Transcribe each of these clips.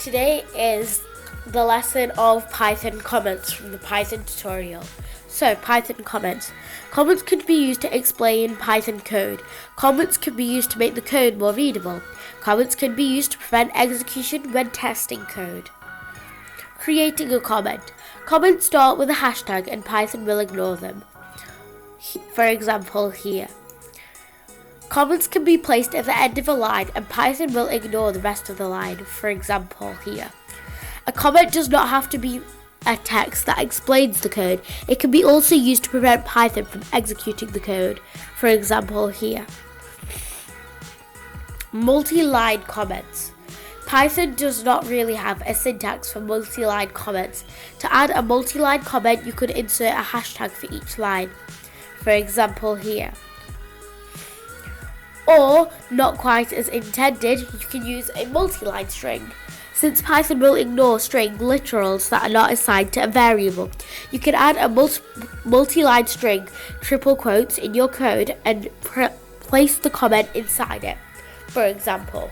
Today is the lesson of Python comments from the Python tutorial. So, Python comments. Comments can be used to explain Python code. Comments can be used to make the code more readable. Comments can be used to prevent execution when testing code. Creating a comment. Comments start with a hashtag and Python will ignore them. For example, here. Comments can be placed at the end of a line and Python will ignore the rest of the line, for example here. A comment does not have to be a text that explains the code. It can be also used to prevent Python from executing the code, for example here. Multi-line comments. Python does not really have a syntax for multi-line comments. To add a multi-line comment, you could insert a hashtag for each line, for example here. Or, not quite as intended, you can use a multi-line string. Since Python will ignore string literals that are not assigned to a variable, you can add a multi-line string, triple quotes, in your code and place the comment inside it, for example.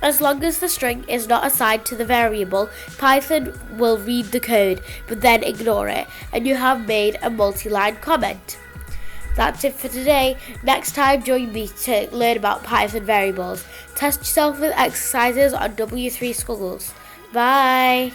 As long as the string is not assigned to the variable, Python will read the code but then ignore it, and you have made a multi-line comment. That's it for today. Next time, join me to learn about Python variables. Test yourself with exercises on W3 Squiggles. Bye!